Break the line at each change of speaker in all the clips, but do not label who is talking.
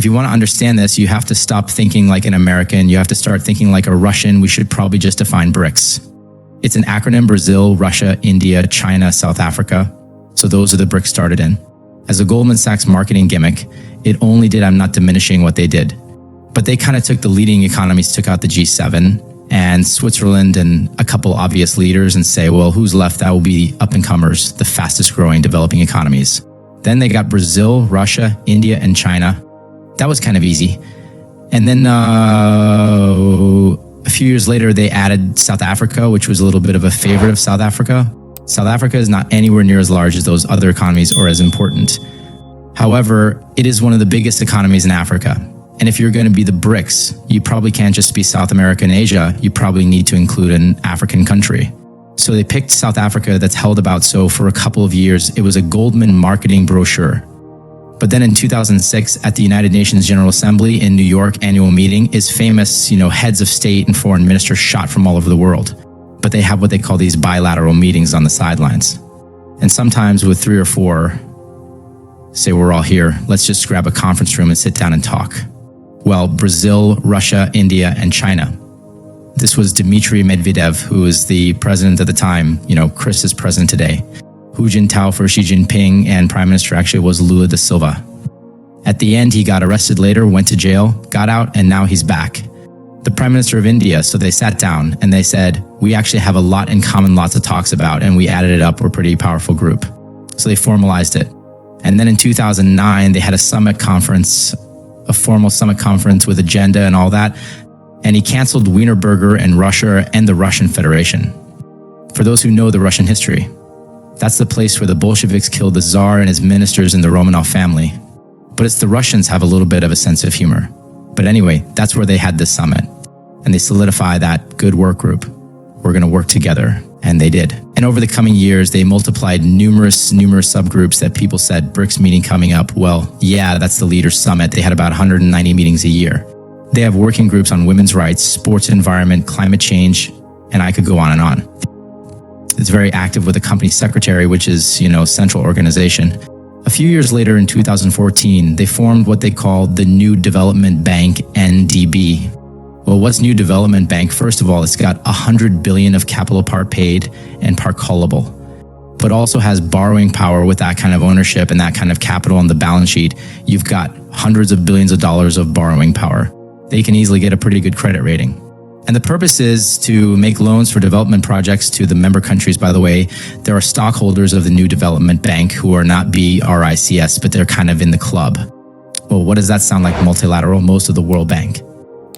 If you want to understand this, you have to stop thinking like an American. You have to start thinking like a Russian. We should probably just define BRICS. It's an acronym: Brazil, Russia, India, China, South Africa. So those are the BRICS started in. As a Goldman Sachs marketing gimmick, it only did, I'm not diminishing what they did, but they kind of took the leading economies, took out the G7 and Switzerland and a couple obvious leaders and say, well, who's left? That will be up-and-comers, the fastest growing developing economies. Then they got Brazil, Russia, India, and China. That was kind of easy. And then a few years later, they added South Africa, which was a little bit of a favorite of South Africa. South Africa is not anywhere near as large as those other economies or as important. However, it is one of the biggest economies in Africa. And if you're going to be the BRICS, you probably can't just be South America and Asia. You probably need to include an African country. So they picked South Africa. That's held about so for a couple of years. It was a Goldman marketing brochure. But then in 2006, at the United Nations General Assembly in New York annual meeting, is famous, heads of state and foreign ministers shot from all over the world. But they have what they call these bilateral meetings on the sidelines. And sometimes with 3 or 4, say we're all here, let's just grab a conference room and sit down and talk. Well, Brazil, Russia, India, and China. This was Dmitry Medvedev, who was the president at the time. Chris is president today. Hu Jintao for Xi Jinping, and prime minister actually was Lula da Silva. At the end, he got arrested later, went to jail, got out, and now he's back. The prime minister of India, so they sat down and they said, we actually have a lot in common, lots of talks about, and we added it up. We're a pretty powerful group. So they formalized it. And then in 2009, they had a summit conference, a formal summit conference with agenda and all that. And he canceled Wienerberger and Russia and the Russian Federation. For those who know the Russian history, that's the place where the Bolsheviks killed the Tsar and his ministers in the Romanov family. But it's the Russians have a little bit of a sense of humor. But anyway, that's where they had this summit. And they solidify that good work group. We're going to work together. And they did. And over the coming years, they multiplied numerous subgroups that people said, BRICS meeting coming up. Well, yeah, that's the Leaders Summit. They had about 190 meetings a year. They have working groups on women's rights, sports environment, climate change, and I could go on and on. It's very active with the company secretary, which is, central organization. A few years later in 2014, they formed what they called the New Development Bank, NDB. Well, what's New Development Bank? First of all, it's got $100 billion of capital part paid and part callable, but also has borrowing power with that kind of ownership and that kind of capital on the balance sheet. You've got hundreds of billions of dollars of borrowing power. They can easily get a pretty good credit rating. And the purpose is to make loans for development projects to the member countries. By the way, there are stockholders of the New Development Bank who are not BRICS, but they're kind of in the club. Well, what does that sound like? Multilateral, most of the World Bank.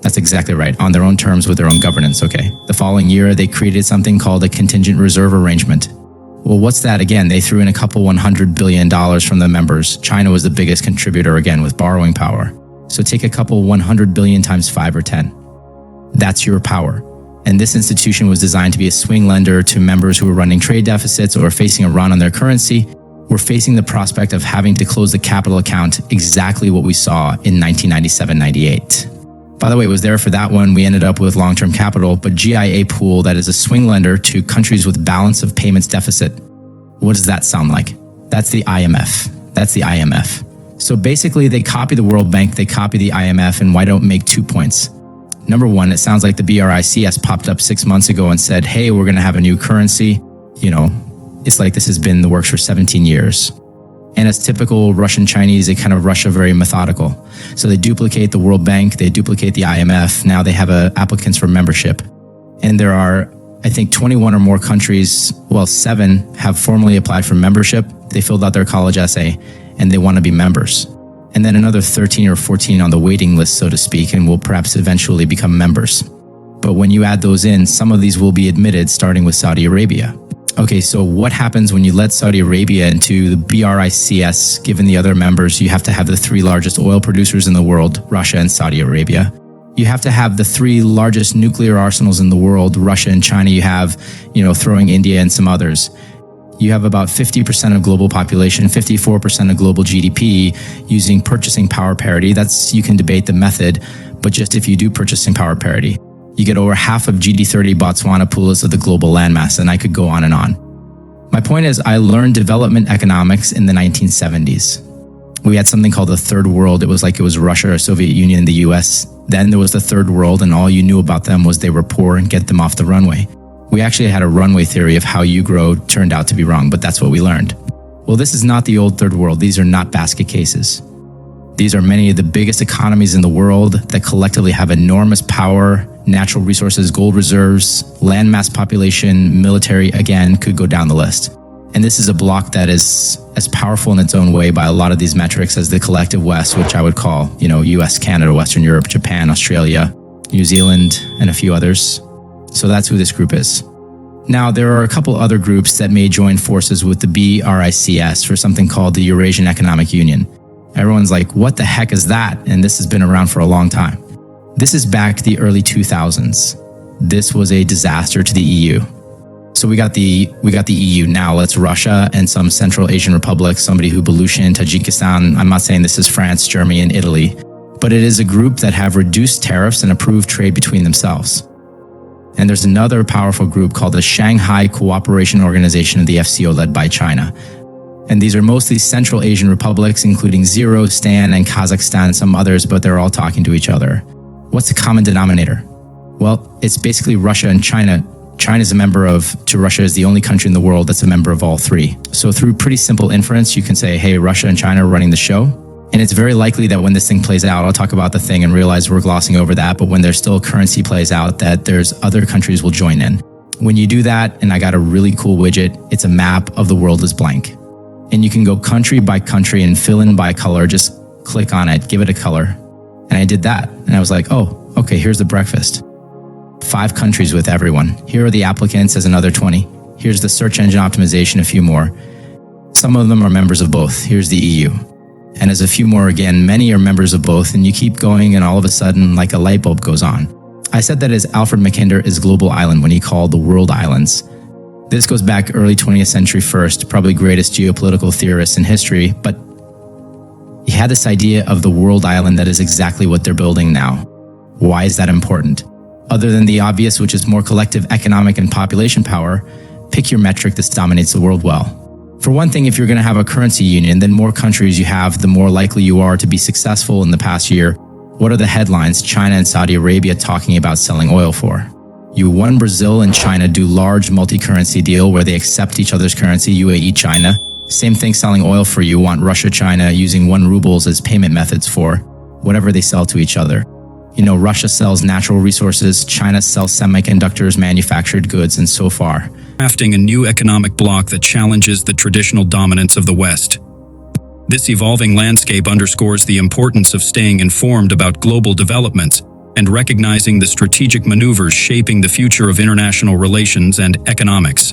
That's exactly right, on their own terms with their own governance, okay? The following year, they created something called a contingent reserve arrangement. Well, what's that again? They threw in a couple $100 billion from the members. China was the biggest contributor again with borrowing power. So take a couple 100 billion times 5 or 10. That's your power. And this institution was designed to be a swing lender to members who were running trade deficits or facing a run on their currency, or facing the prospect of having to close the capital account, exactly what we saw in 1997-98. By the way, it was there for that one. We ended up with long-term capital, but GIA pool, that is a swing lender to countries with balance of payments deficit. What does that sound like? That's the IMF. That's the IMF. So basically, they copy the World Bank, they copy the IMF, and why don't make 2 points? Number one, it sounds like the BRICS popped up 6 months ago and said, hey, we're going to have a new currency. It's like this has been in the works for 17 years. And as typical Russian Chinese, they kind of Russia very methodical. So they duplicate the World Bank, they duplicate the IMF. Now they have applicants for membership. And there are, I think, 21 or more countries, 7 have formally applied for membership. They filled out their college essay and they want to be members. And then another 13 or 14 on the waiting list, so to speak, and will perhaps eventually become members. But when you add those in, some of these will be admitted, starting with Saudi Arabia. Okay, so what happens when you let Saudi Arabia into the BRICS? Given the other members, you have to have the 3 largest oil producers in the world, Russia and Saudi Arabia. You have to have the 3 largest nuclear arsenals in the world, Russia and China. You have, throwing India and some others. You have about 50% of global population, 54% of global GDP using purchasing power parity. You can debate the method, but just if you do purchasing power parity, you get over half of GD30 Botswana pools of the global landmass, and I could go on and on. My point is, I learned development economics in the 1970s. We had something called the Third World. It was Russia or Soviet Union and the US. Then there was the Third World, and all you knew about them was they were poor and get them off the runway. We actually had a runway theory of how you grow turned out to be wrong, but that's what we learned. Well, this is not the old Third World. These are not basket cases. These are many of the biggest economies in the world that collectively have enormous power, natural resources, gold reserves, landmass population, military, again, could go down the list. And this is a bloc that is as powerful in its own way by a lot of these metrics as the collective West, which I would call, US, Canada, Western Europe, Japan, Australia, New Zealand, and a few others. So that's who this group is. Now, there are a couple other groups that may join forces with the BRICS for something called the Eurasian Economic Union. Everyone's like, what the heck is that? And this has been around for a long time. This is back the early 2000s. This was a disaster to the EU. So we got the EU. Now it's Russia and some Central Asian republics, somebody who Beloushin, Tajikistan. I'm not saying this is France, Germany, and Italy, but it is a group that have reduced tariffs and approved trade between themselves. And there's another powerful group called the Shanghai Cooperation Organization of the FCO, led by China. And these are mostly Central Asian republics, including Stan and Kazakhstan, some others, but they're all talking to each other. What's the common denominator? Well, it's basically Russia and China. China's a member to Russia is the only country in the world that's a member of all three. So through pretty simple inference, you can say, hey, Russia and China are running the show. And it's very likely that when this thing plays out, I'll talk about the thing and realize we're glossing over that, but when there's still currency plays out, that there's other countries will join in. When you do that, and I got a really cool widget, it's a map of the world is blank. And you can go country by country and fill in by color. Just click on it, give it a color. And I did that. And I was like, oh, okay, here's the breakfast. 5 countries with everyone. Here are the applicants as another 20. Here's the search engine optimization, a few more. Some of them are members of both. Here's the EU. And as a few more again, many are members of both. And you keep going and all of a sudden, like a light bulb goes on. I said that as Alfred Mackinder is global island when he called the world islands. This goes back early 20th century first, probably greatest geopolitical theorist in history, but he had this idea of the world island that is exactly what they're building now. Why is that important? Other than the obvious, which is more collective economic and population power, pick your metric that dominates the world well. For one thing, if you're going to have a currency union, then more countries you have, the more likely you are to be successful in the past year. What are the headlines China and Saudi Arabia talking about selling oil for? You won Brazil and China do large multi-currency deal where they accept each other's currency, UAE, China. Same thing selling oil for you want Russia, China using 1 rubles as payment methods for whatever they sell to each other. Russia sells natural resources, China sells semiconductors, manufactured goods, and so far.
Crafting a new economic bloc that challenges the traditional dominance of the West. This evolving landscape underscores the importance of staying informed about global developments and recognizing the strategic maneuvers shaping the future of international relations and economics.